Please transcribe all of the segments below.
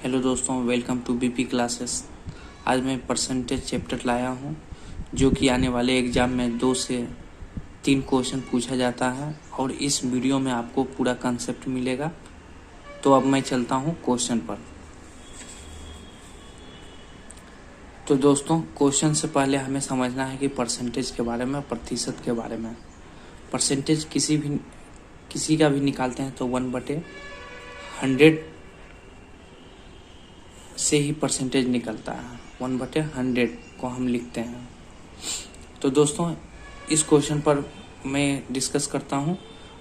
Hello दोस्तों, welcome to BP classes. आज मैं परसेंटेज चैप्टर लाया हूँ जो कि आने वाले एग्ज़ाम में 2 से 3 क्वेश्चन पूछा जाता है और इस वीडियो में आपको पूरा कंसेप्ट मिलेगा। तो अब मैं चलता हूँ क्वेश्चन पर। तो दोस्तों, क्वेश्चन से पहले हमें समझना है कि परसेंटेज के बारे में, प्रतिशत के बारे में। परसेंटेज किसी का भी निकालते हैं तो 1/100 से ही परसेंटेज निकलता है। 1/100 को हम लिखते हैं। तो दोस्तों, इस क्वेश्चन पर मैं डिस्कस करता हूं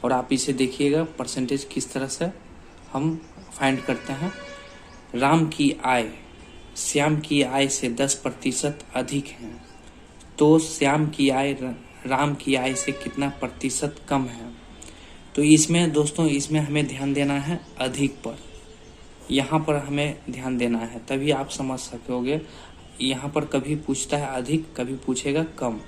और आप इसे देखिएगा परसेंटेज किस तरह से हम फाइंड करते हैं। राम की आय श्याम की आय से 10% अधिक है, तो श्याम की आय राम की आय से कितना प्रतिशत कम है। तो इसमें दोस्तों, इसमें हमें ध्यान देना है अधिक पर। यहाँ पर हमें ध्यान देना है, तभी आप समझ सकोगे। यहाँ पर कभी पूछता है अधिक, कभी पूछेगा कम।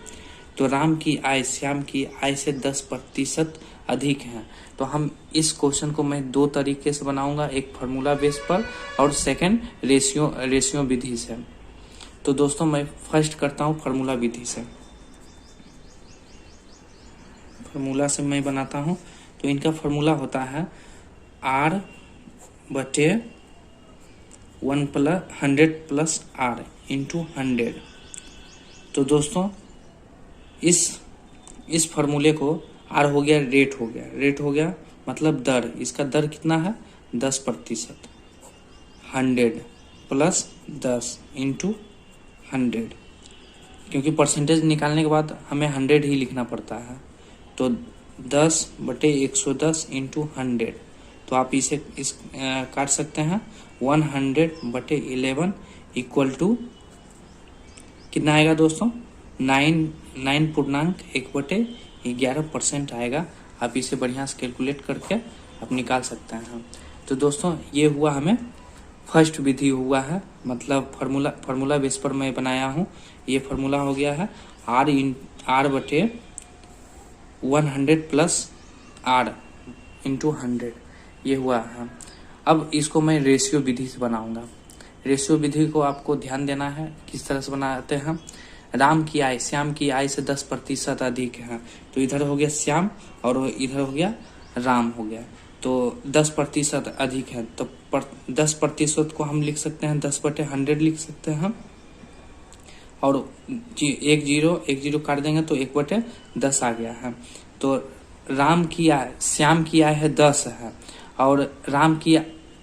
तो राम की आय श्याम की आय से 10% अधिक है। तो हम इस क्वेश्चन को मैं 2 तरीके से बनाऊंगा, एक फार्मूला बेस पर और सेकंड रेशियो विधि से। तो दोस्तों, मैं फर्स्ट करता हूँ फार्मूला विधि से। फार्मूला से मैं बनाता हूँ। तो इनका फार्मूला होता है R/100 + R × 100। तो दोस्तों, इस फार्मूले को R हो गया, रेट हो गया मतलब दर। इसका दर कितना है? 10%। 100 + 10 × 100, क्योंकि परसेंटेज निकालने के बाद हमें 100 ही लिखना पड़ता है। तो 10/110 × 100। तो आप इसे काट सकते हैं। 100/11 = कितना आएगा दोस्तों? 9.1/11% आएगा। आप इसे बढ़िया से कैलकुलेट करके आप निकाल सकते हैं। तो दोस्तों, ये हुआ हमें फर्स्ट विधि हुआ है, मतलब फार्मूला बेस पर मैं बनाया हूँ। ये फार्मूला हो गया है R/100 + R × 100। ये हुआ है। अब इसको मैं रेशियो विधि से बनाऊंगा। रेशियो विधि को आपको ध्यान देना है किस तरह से बनाते हैं। राम की आय श्याम की आय से 10% अधिक है। तो इधर हो गया श्याम और इधर हो गया राम हो गया। तो 10% अधिक है, तो 10% को हम लिख सकते हैं 10/100 लिख सकते हैं। और 1 0 काट देंगे तो 1/10 आ गया है। तो राम की आय श्याम की आय है 10 है, और राम की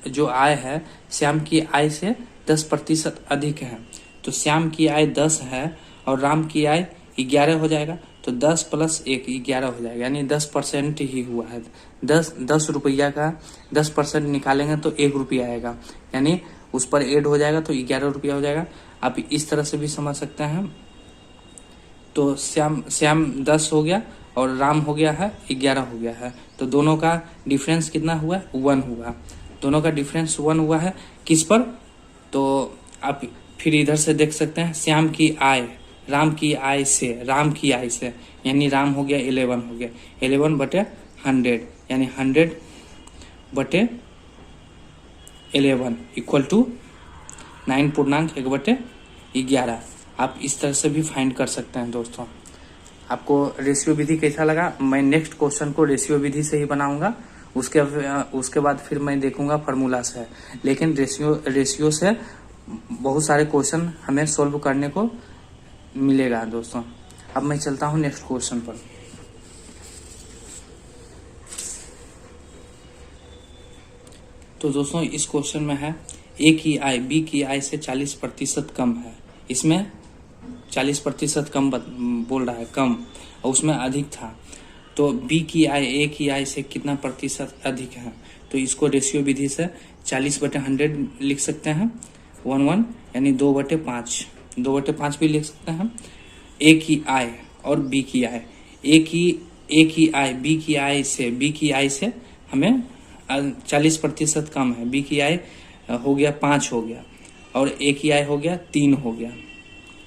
जो आय है श्याम की आय से 10% अधिक है। तो श्याम की आय 10 है और राम की आय 11 हो जाएगा। तो 10 + 1 11 हो जाएगा, यानी 10% ही हुआ है। 10 रुपया का 10% निकालेंगे तो 1 रुपया आएगा, यानी उस पर ऐड हो जाएगा तो 11 रुपया हो जाएगा। आप इस तरह से भी समझ सकते हैं। तो श्याम 10 हो गया और राम हो गया है 11 हो गया है। तो दोनों का डिफरेंस कितना हुआ? 1 हुआ। दोनों का डिफरेंस 1 हुआ है। किस पर? तो आप फिर इधर से देख सकते हैं, श्याम की आय राम की आय से यानी राम हो गया 11 हो गया। 11/100 यानी 100/11 = 9.1/11। आप इस तरह से भी फाइंड कर सकते हैं। दोस्तों, आपको रेशियो विधि कैसा लगा? मैं नेक्स्ट क्वेश्चन को रेशियो विधि से ही बनाऊंगा। उसके बाद फिर मैं देखूंगा फार्मूला से। लेकिन रेशियो से बहुत सारे क्वेश्चन हमें सोल्व करने को मिलेगा दोस्तों। अब मैं चलता हूं नेक्स्ट क्वेश्चन पर। तो दोस्तों, इस क्वेश्चन में है ए की आय बी की आय से 40% कम है। इसमें 40% कम बोल रहा है, कम, और उसमें अधिक था। तो बी की आय ए की आय से कितना प्रतिशत अधिक है? तो इसको रेशियो विधि से 40/100 लिख सकते हैं। 1 यानी 2/5 भी लिख सकते हैं। ए की आय और बी की आय, ए की आय बी की आय से हमें 40% कम है। बी की आय हो गया 5 हो गया और ए की आय हो गया 3 हो गया।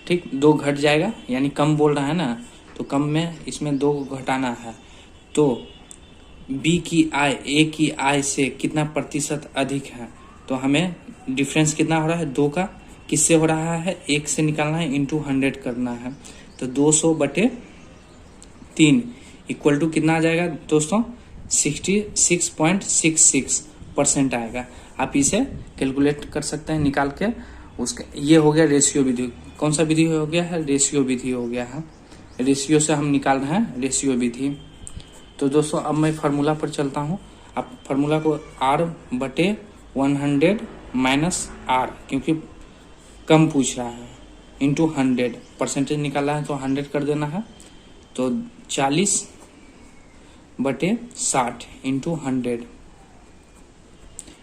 ठीक, 2 घट जाएगा, यानी कम बोल रहा है ना, तो कम में इसमें 2 घटाना है। तो बी की आय ए की आय से कितना प्रतिशत अधिक है? तो हमें डिफरेंस कितना हो रहा है 2 का, किससे हो रहा है 1 से निकालना है, इंटू 100 करना है। तो 200/3 इक्वल टू कितना आ जाएगा दोस्तों 66.66% आएगा। आप इसे कैलकुलेट कर सकते हैं निकाल के उसके। ये हो गया रेशियो विधि। कौन सा विधि हो गया है, रेशियो विधि हो गया है। रेशियो से हम निकाल रहे हैं रेशियो विधि। तो दोस्तों अब मैं फार्मूला पर चलता हूँ। आप फार्मूला को R/100 माइनस R, क्योंकि कम पूछ रहा है, इंटू 100 परसेंटेज निकाला है तो 100 कर देना है। तो 40/60 इंटू 100,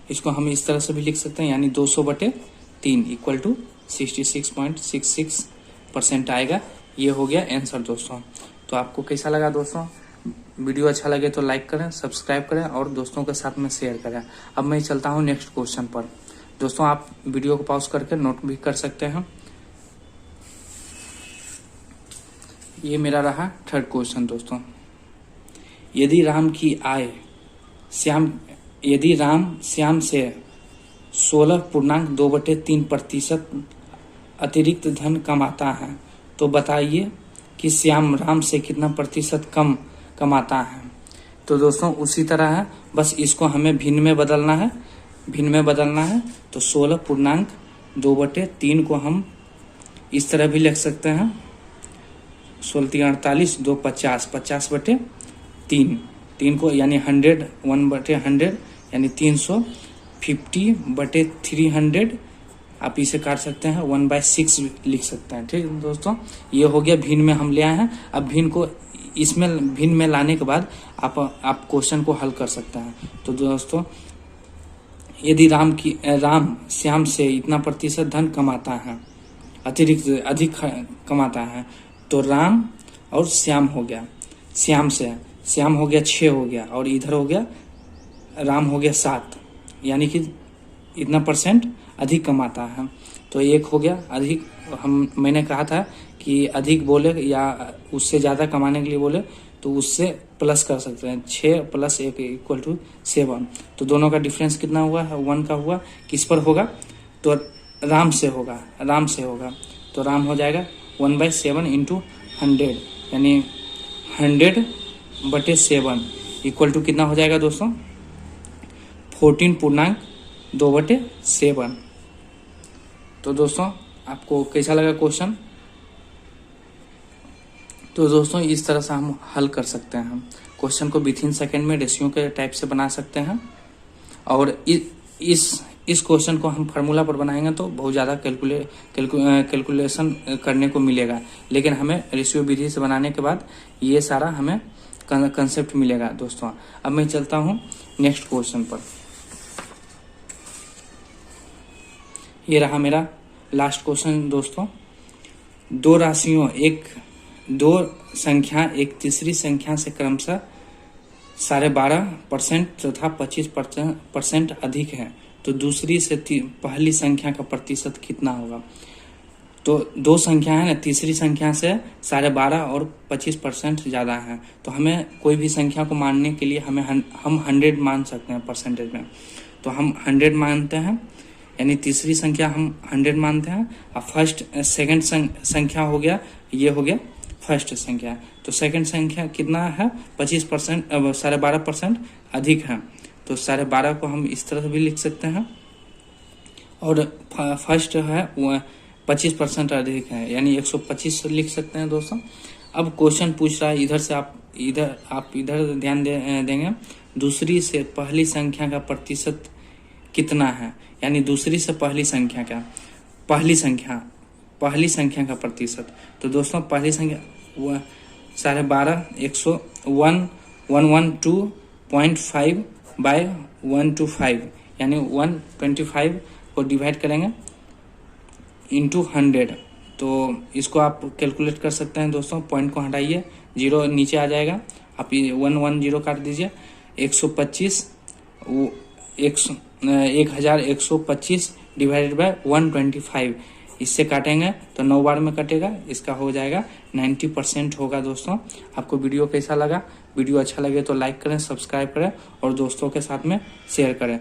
इसको हम इस तरह से भी लिख सकते हैं, यानी 200/3 इक्वल टू 66.66% आएगा। ये हो गया आंसर दोस्तों। तो आपको कैसा लगा दोस्तों? वीडियो अच्छा लगे तो लाइक करें, सब्सक्राइब करें और दोस्तों के साथ में शेयर करें। अब मैं चलता हूँ नेक्स्ट क्वेश्चन पर। दोस्तों आप वीडियो को पॉज करके नोट भी कर सकते हैं। ये मेरा रहा थर्ड क्वेश्चन दोस्तों। यदि राम श्याम से 16.2/3% अतिरिक्त धन कमाता है, तो बताइए कि श्याम राम से कितना प्रतिशत कम कमाता है। तो दोस्तों उसी तरह है, बस इसको हमें भिन्न में बदलना है। तो 16.2/3 को हम इस तरह भी लिख सकते हैं, 16×3 = 48, 2 = 50, 50/3 को यानी 100 1/100 यानी 300, 50/300 आप इसे काट सकते हैं, 1/6 लिख सकते हैं। ठीक है दोस्तों, ये हो गया भिन्न में हम ले आए हैं। अब भिन्न को इसमें भिन्न में लाने के बाद आप क्वेश्चन को हल कर सकते हैं। तो दोस्तों यदि राम श्याम से इतना प्रतिशत धन कमाता है, अधिक कमाता है, तो राम और श्याम हो गया, श्याम हो गया 6 हो गया, और इधर हो गया राम हो गया 7, यानी कि इतना परसेंट अधिक कमाता है। तो एक हो गया अधिक। मैंने कहा था कि अधिक बोले या उससे ज़्यादा कमाने के लिए बोले तो उससे प्लस कर सकते हैं, 6 + 1 = 7। तो दोनों का डिफरेंस कितना हुआ है 1 का हुआ। किस पर होगा? तो राम से होगा। तो राम हो जाएगा 1/7 इंटू 100, यानी 100/7 इक्वल टू कितना हो जाएगा दोस्तों 14.2/7। तो दोस्तों आपको कैसा लगा क्वेश्चन? तो दोस्तों इस तरह से हम हल कर सकते हैं क्वेश्चन को। विथिन सेकेंड में रेशियो के टाइप से बना सकते हैं। और इस क्वेश्चन को हम फार्मूला पर बनाएंगे तो बहुत ज़्यादा कैलकुलेशन करने को मिलेगा, लेकिन हमें रेशियो विधि से बनाने के बाद ये सारा हमें कंसेप्ट मिलेगा दोस्तों। अब मैं चलता हूँ नेक्स्ट क्वेश्चन पर। ये रहा मेरा लास्ट क्वेश्चन दोस्तों। दो संख्या एक तीसरी संख्या से क्रमशः 12.5% तथा 25% अधिक है, तो दूसरी से पहली संख्या का प्रतिशत कितना होगा? तो दो संख्या है ना, तीसरी संख्या से 12.5 और 25% ज़्यादा है। तो हमें कोई भी संख्या को मानने के लिए हम 100 मान सकते हैं परसेंटेज में। तो हम 100 मानते हैं, यानी तीसरी संख्या हम 100 मानते हैं। और सेकंड संख्या हो गया, ये हो गया फर्स्ट संख्या। तो सेकंड संख्या कितना है 25%, 12.5% अधिक है। तो 12.5 को हम इस तरह से भी लिख सकते हैं, और फर्स्ट है 25% अधिक है, यानी 125 लिख सकते हैं दोस्तों। अब क्वेश्चन पूछ रहा है इधर से, आप इधर ध्यान देंगे, दूसरी से पहली संख्या का प्रतिशत कितना है, यानी दूसरी से पहली संख्या का प्रतिशत। तो दोस्तों पहली संख्या 12.5 112.5/125, यानी 125 को डिवाइड करेंगे इंटू 100। तो इसको आप कैलकुलेट कर सकते हैं दोस्तों। पॉइंट को हटाइए, 0 नीचे आ जाएगा, आप 110 काट दीजिए। 1125 डिवाइडेड बाय 125, इससे काटेंगे तो 9 बार में कटेगा, इसका हो जाएगा 90% होगा दोस्तों। आपको वीडियो कैसा लगा? वीडियो अच्छा लगे तो लाइक करें, सब्सक्राइब करें और दोस्तों के साथ में शेयर करें।